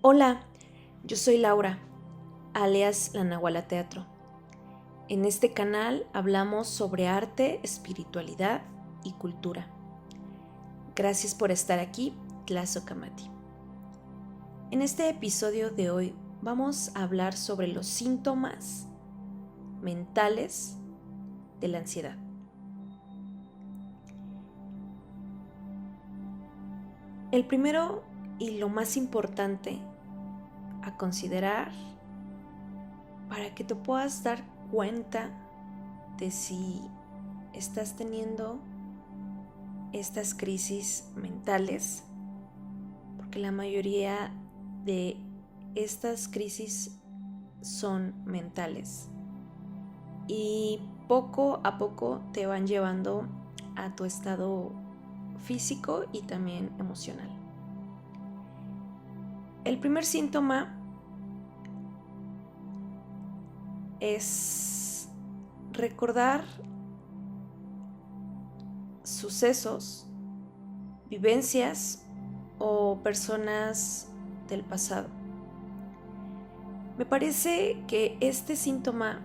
Hola, yo soy Laura, alias La Nahuala Teatro. En este canal hablamos sobre arte, espiritualidad y cultura. Gracias por estar aquí, Tlazocamati. En este episodio de hoy vamos a hablar sobre los síntomas mentales de la ansiedad. El primero y lo más importante a considerar para que te puedas dar cuenta de si estás teniendo estas crisis mentales, porque la mayoría de estas crisis son mentales y poco a poco te van llevando a tu estado físico y también emocional. El primer síntoma es recordar sucesos, vivencias o personas del pasado. Me parece que este síntoma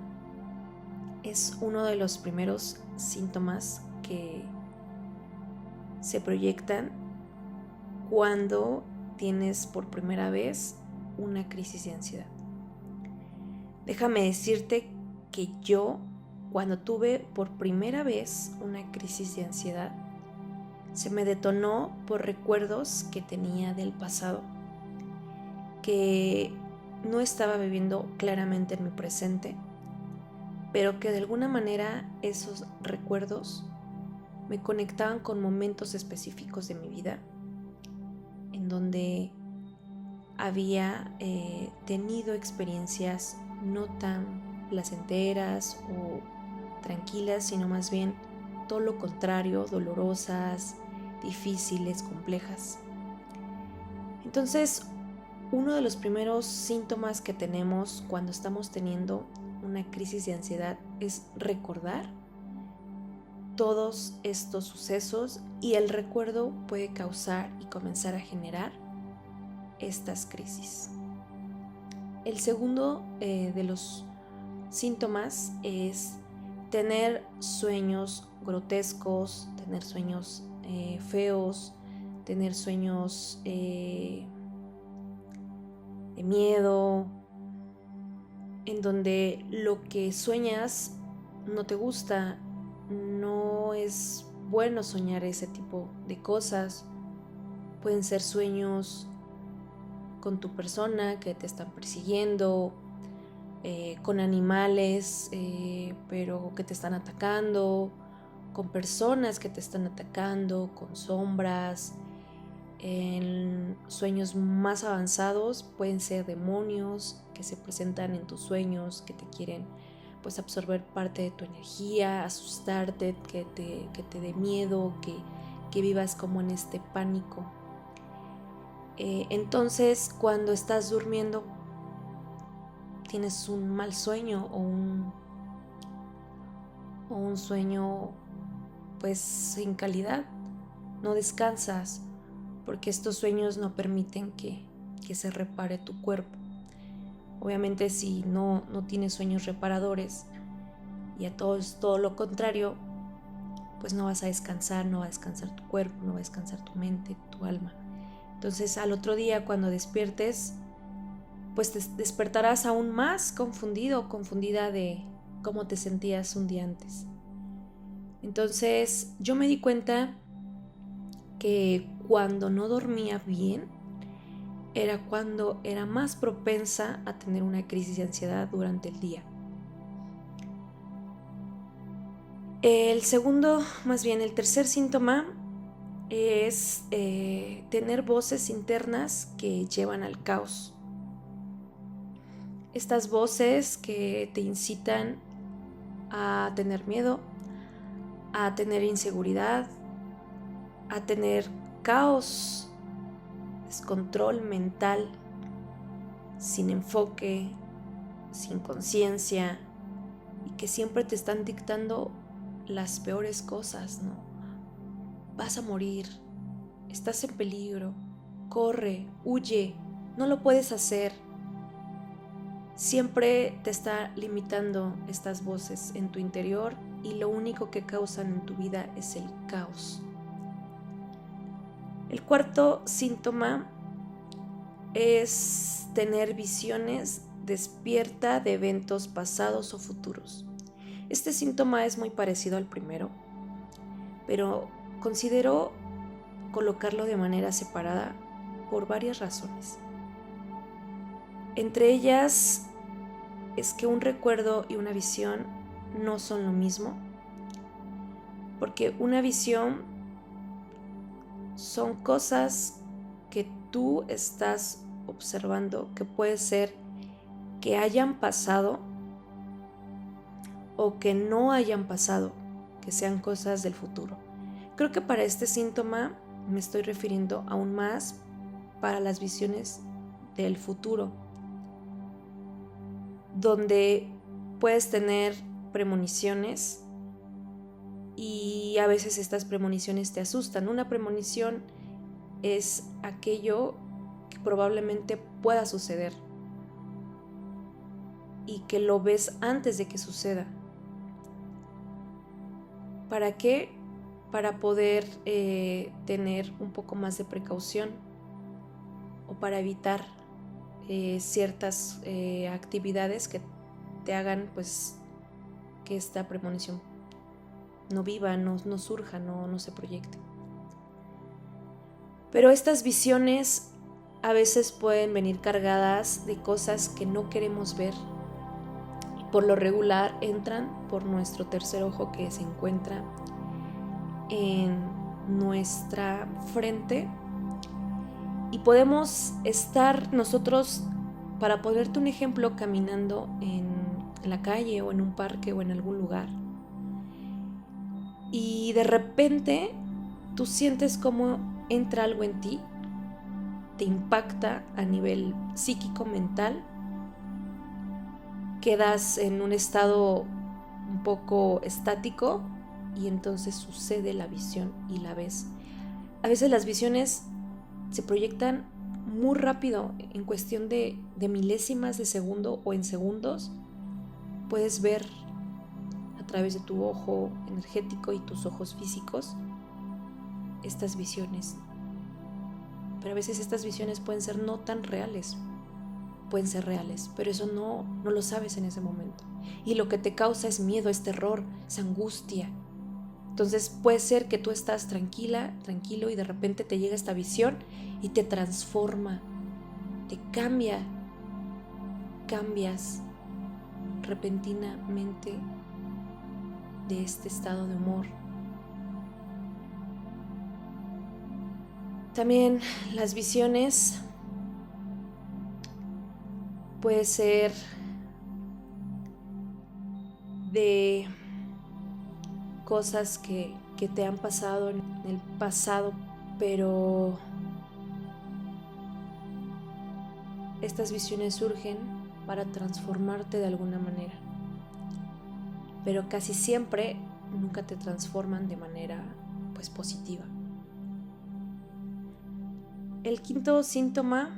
es uno de los primeros síntomas que se proyectan cuando tienes por primera vez una crisis de ansiedad. Déjame decirte que yo, cuando tuve por primera vez una crisis de ansiedad, se me detonó por recuerdos que tenía del pasado, que no estaba viviendo claramente en mi presente, pero que de alguna manera esos recuerdos me conectaban con momentos específicos de mi vida en donde había tenido experiencias no tan placenteras o tranquilas, sino más bien todo lo contrario, dolorosas, difíciles, complejas. Entonces, uno de los primeros síntomas que tenemos cuando estamos teniendo una crisis de ansiedad es recordar todos estos sucesos, y el recuerdo puede causar y comenzar a generar estas crisis. El segundo de los síntomas es tener sueños grotescos, tener sueños feos, tener sueños de miedo, en donde lo que sueñas no te gusta. No es bueno soñar ese tipo de cosas. Pueden ser sueños con tu persona que te están persiguiendo, con animales, pero que te están atacando, con personas que te están atacando, con sombras. En sueños más avanzados pueden ser demonios que se presentan en tus sueños, que te quieren pues absorber parte de tu energía, asustarte, que te dé miedo, que vivas como en este pánico. Entonces, cuando estás durmiendo, tienes un mal sueño o un sueño pues sin calidad, no descansas, porque estos sueños no permiten que se repare tu cuerpo. Obviamente, si no tienes sueños reparadores y a todo lo contrario, pues no vas a descansar, no va a descansar tu cuerpo, no va a descansar tu mente, tu alma. Entonces, al otro día, cuando despiertes, pues te despertarás aún más confundido o confundida de cómo te sentías un día antes. Entonces, yo me di cuenta que cuando no dormía bien era cuando era más propensa a tener una crisis de ansiedad durante el día. El tercer síntoma es tener voces internas que llevan al caos. Estas voces que te incitan a tener miedo, a tener inseguridad, a tener caos, descontrol mental, sin enfoque, sin conciencia, y que siempre te están dictando las peores cosas, ¿no? Vas a morir, estás en peligro, corre, huye, no lo puedes hacer. Siempre te está limitando estas voces en tu interior y lo único que causan en tu vida es el caos. El cuarto síntoma es tener visiones despierta de eventos pasados o futuros. Este síntoma es muy parecido al primero, pero considero colocarlo de manera separada por varias razones. Entre ellas es que un recuerdo y una visión no son lo mismo, porque una visión son cosas que tú estás observando que puede ser que hayan pasado o que no hayan pasado, que sean cosas del futuro. Creo que para este síntoma me estoy refiriendo aún más para las visiones del futuro, donde puedes tener premoniciones y a veces estas premoniciones te asustan. Una premonición es aquello que probablemente pueda suceder y que lo ves antes de que suceda. ¿Para qué? Para poder tener un poco más de precaución o para evitar ciertas actividades que te hagan pues que esta premonición no viva, no surja, no se proyecte. Pero estas visiones a veces pueden venir cargadas de cosas que no queremos ver. Por lo regular entran por nuestro tercer ojo que se encuentra en nuestra frente y podemos estar nosotros, para ponerte un ejemplo, caminando en la calle o en un parque o en algún lugar y de repente tú sientes como entra algo en ti, te impacta a nivel psíquico, mental, quedas en un estado un poco estático y entonces sucede la visión y la ves. A veces las visiones se proyectan muy rápido, en cuestión de milésimas de segundo o en segundos. Puedes ver a través de tu ojo energético y tus ojos físicos estas visiones. Pero a veces estas visiones pueden ser no tan reales, pueden ser reales, pero eso no lo sabes en ese momento. Y lo que te causa es miedo, es terror, es angustia. Entonces puede ser que tú estás tranquila, tranquilo y de repente te llega esta visión y te transforma, te cambias repentinamente de este estado de humor. También las visiones puede ser de cosas que te han pasado en el pasado, pero estas visiones surgen para transformarte de alguna manera, pero casi siempre nunca te transforman de manera pues positiva. El quinto síntoma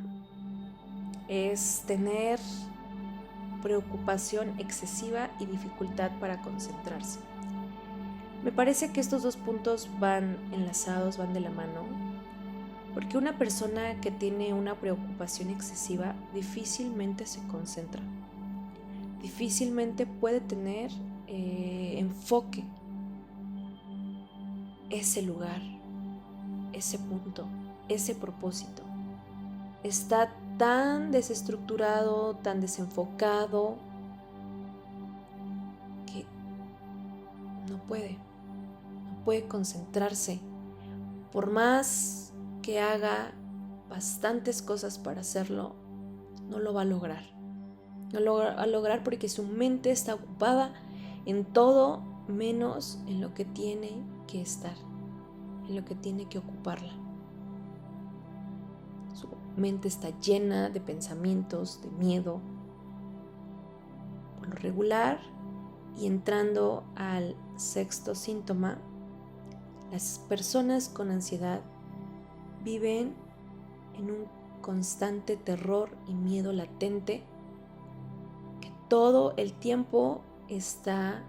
es tener preocupación excesiva y dificultad para concentrarse. Me parece que estos dos puntos van enlazados, van de la mano, porque una persona que tiene una preocupación excesiva difícilmente se concentra, difícilmente puede tener enfoque, ese lugar, ese punto, ese propósito. Está tan desestructurado, tan desenfocado, que no puede concentrarse. Por más que haga bastantes cosas para hacerlo, no lo va a lograr. No lo va a lograr porque su mente está ocupada en todo menos en lo que tiene que estar, en lo que tiene que ocuparla. Su mente está llena de pensamientos, de miedo. Por lo regular, y entrando al sexto síntoma, las personas con ansiedad viven en un constante terror y miedo latente que todo el tiempo está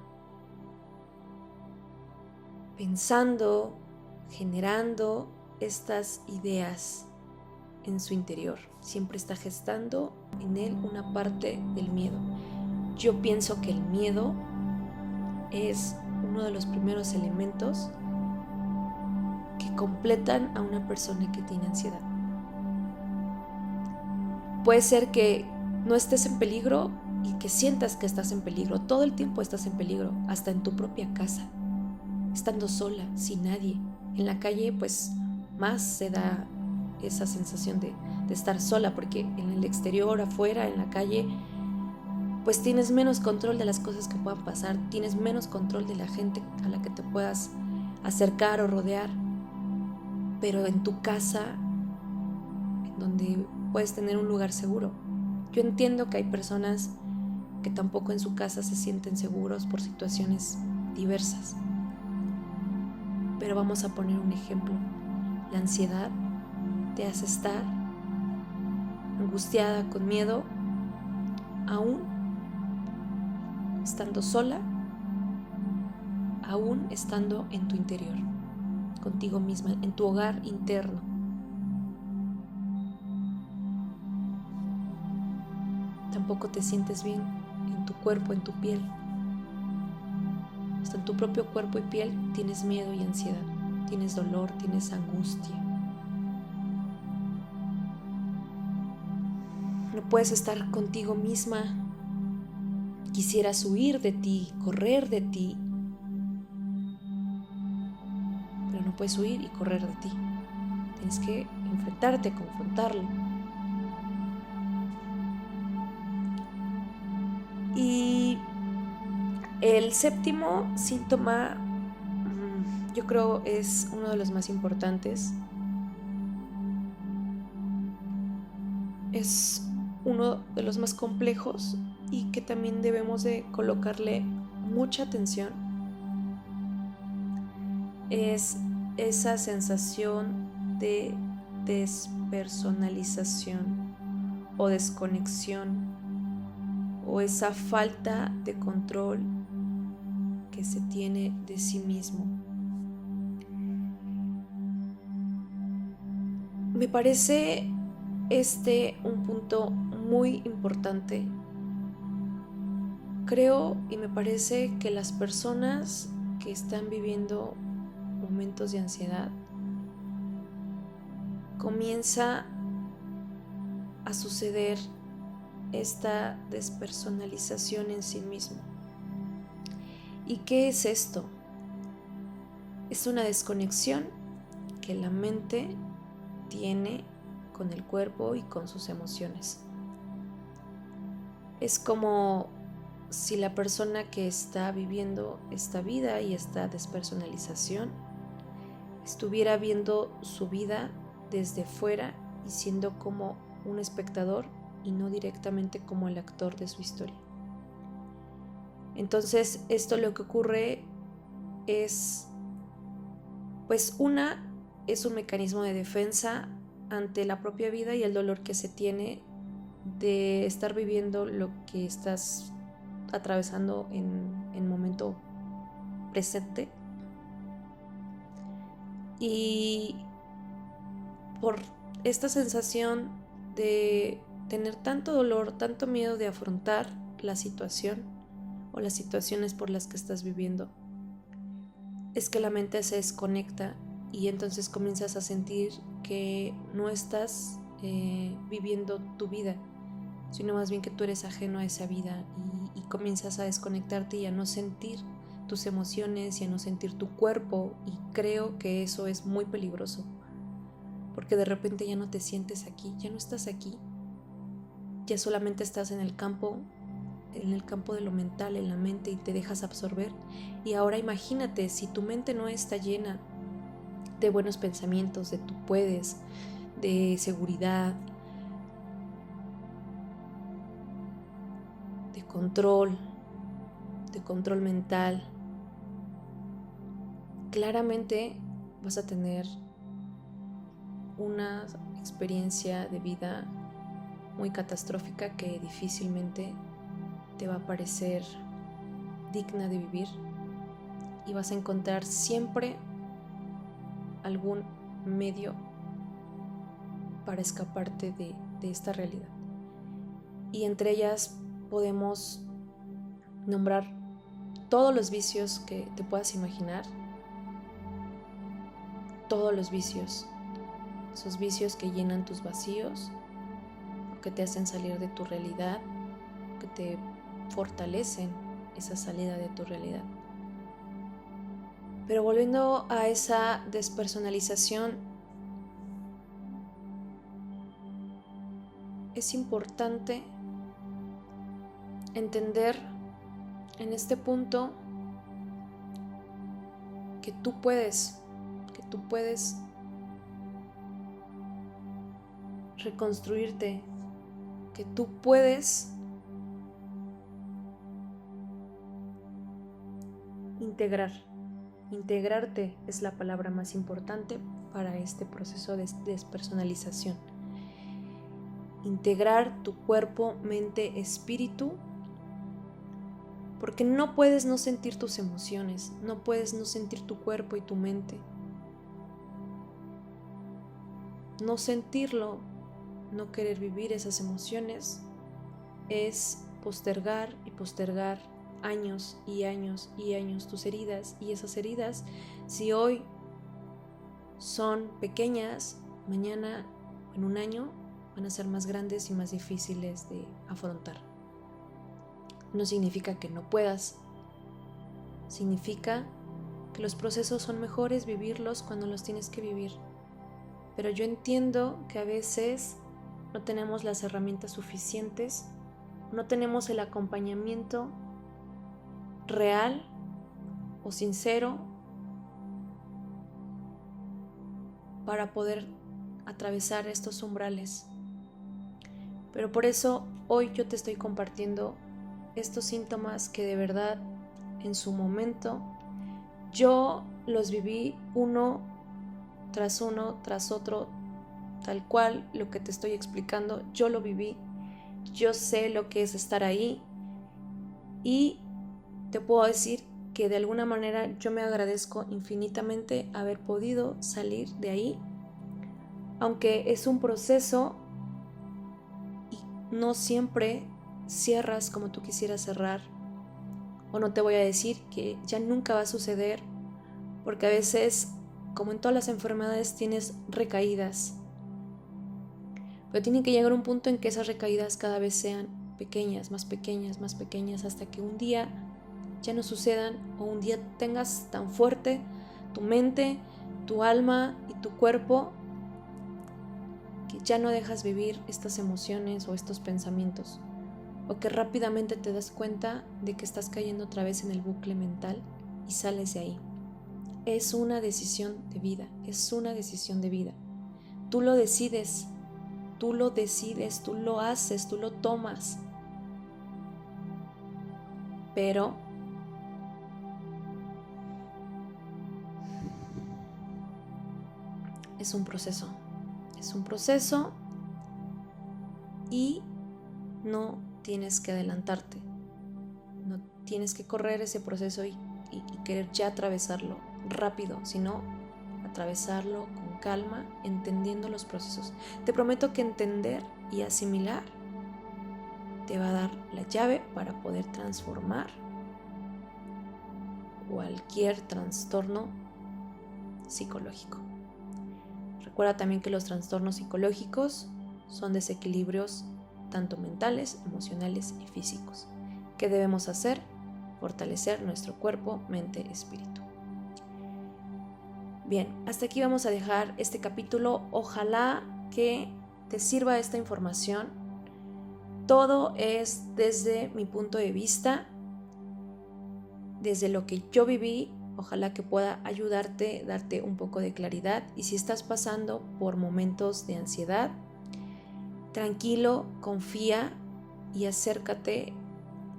pensando, generando estas ideas en su interior. Siempre está gestando en él una parte del miedo. Yo pienso que el miedo es uno de los primeros elementos que completan a una persona que tiene ansiedad. Puede ser que no estés en peligro y que sientas que estás en peligro. Todo el tiempo estás en peligro, hasta en tu propia casa, estando sola, sin nadie. En la calle, pues, más se da esa sensación de estar sola, porque en el exterior, afuera, en la calle, pues tienes menos control de las cosas que puedan pasar, tienes menos control de la gente a la que te puedas acercar o rodear. Pero en tu casa, en donde puedes tener un lugar seguro. Yo entiendo que hay personas que tampoco en su casa se sienten seguros por situaciones diversas. Pero vamos a poner un ejemplo. La ansiedad te hace estar angustiada, con miedo, aún estando sola, aún estando en tu interior, contigo misma, en tu hogar interno. Tampoco te sientes bien en tu cuerpo, en tu piel. Hasta en tu propio cuerpo y piel tienes miedo y ansiedad, tienes dolor, tienes angustia. No puedes estar contigo misma. Quisieras huir de ti, correr de ti, pero no puedes huir y correr de ti. Tienes que enfrentarte, confrontarlo. Y el séptimo síntoma, yo creo, es uno de los más importantes. Es uno de los más complejos y que también debemos de colocarle mucha atención. Es esa sensación de despersonalización o desconexión, o esa falta de control que se tiene de sí mismo. Me parece un punto muy importante. Creo y me parece que las personas que están viviendo momentos de ansiedad comienza a suceder esta despersonalización en sí mismo. ¿Y qué es esto? Es una desconexión que la mente tiene con el cuerpo y con sus emociones. Es como si la persona que está viviendo esta vida y esta despersonalización estuviera viendo su vida desde fuera y siendo como un espectador y no directamente como el actor de su historia. Entonces, esto lo que ocurre es, pues es un mecanismo de defensa ante la propia vida y el dolor que se tiene de estar viviendo lo que estás atravesando en momento presente. Y por esta sensación de tener tanto dolor, tanto miedo de afrontar la situación o las situaciones por las que estás viviendo, es que la mente se desconecta y entonces comienzas a sentir que no estás viviendo tu vida, sino más bien que tú eres ajeno a esa vida y comienzas a desconectarte y a no sentir tus emociones y a no sentir tu cuerpo, y creo que eso es muy peligroso porque de repente ya no te sientes aquí, ya no estás aquí, ya solamente estás en el campo de lo mental, en la mente, y te dejas absorber. Y ahora imagínate, si tu mente no está llena de buenos pensamientos, de tú puedes, de seguridad, de control mental, claramente vas a tener una experiencia de vida muy catastrófica que difícilmente te va a parecer digna de vivir, y vas a encontrar siempre algún medio para escaparte de esta realidad. Y entre ellas podemos nombrar todos los vicios que te puedas imaginar, todos los vicios, esos vicios que llenan tus vacíos, que te hacen salir de tu realidad, que te fortalecen esa salida de tu realidad. Pero volviendo a esa despersonalización, es importante entender en este punto que tú puedes reconstruirte, que tú puedes integrarte es la palabra más importante para este proceso de despersonalización. Integrar tu cuerpo, mente, espíritu, porque no puedes no sentir tus emociones, no puedes no sentir tu cuerpo y tu mente. No sentirlo, no querer vivir esas emociones, es postergar y postergar años y años y años tus heridas, y esas heridas, si hoy son pequeñas, mañana o en un año van a ser más grandes y más difíciles de afrontar. No significa que no puedas, significa que los procesos son mejores vivirlos cuando los tienes que vivir. Pero yo entiendo que a veces no tenemos las herramientas suficientes, no tenemos el acompañamiento real o sincero para poder atravesar estos umbrales. Pero por eso hoy yo te estoy compartiendo estos síntomas que de verdad en su momento yo los viví uno tras otro, tal cual lo que te estoy explicando, yo lo viví, yo sé lo que es estar ahí, y te puedo decir que de alguna manera yo me agradezco infinitamente haber podido salir de ahí, aunque es un proceso y no siempre cierras como tú quisieras cerrar, o no te voy a decir que ya nunca va a suceder, porque a veces, como en todas las enfermedades, tienes recaídas, pero tiene que llegar un punto en que esas recaídas cada vez sean pequeñas, más pequeñas, más pequeñas, hasta que un día ya no sucedan, o un día tengas tan fuerte tu mente, tu alma y tu cuerpo que ya no dejas vivir estas emociones o estos pensamientos, o que rápidamente te das cuenta de que estás cayendo otra vez en el bucle mental y sales de ahí. Es una decisión de vida, es una decisión de vida. Tú lo decides, tú lo haces, tú lo tomas. Pero es un proceso y no tienes que adelantarte, no tienes que correr ese proceso y querer ya atravesarlo rápido, sino atravesarlo con calma, entendiendo los procesos. Te prometo que entender y asimilar te va a dar la llave para poder transformar cualquier trastorno psicológico. Recuerda también que los trastornos psicológicos son desequilibrios tanto mentales, emocionales y físicos. ¿Qué debemos hacer? Fortalecer nuestro cuerpo, mente, espíritu. Bien, hasta aquí vamos a dejar este capítulo. Ojalá que te sirva esta información. Todo es desde mi punto de vista, desde lo que yo viví. Ojalá que pueda ayudarte, darte un poco de claridad. Y si estás pasando por momentos de ansiedad, tranquilo, confía y acércate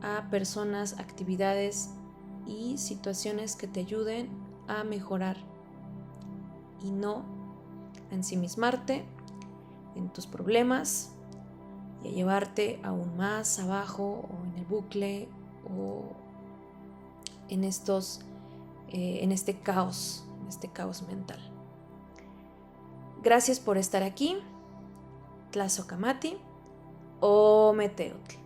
a personas, actividades y situaciones que te ayuden a mejorar y no a ensimismarte, en tus problemas y a llevarte aún más abajo o en el bucle o en este caos mental. Gracias por estar aquí. Tlazocamati o Meteotl.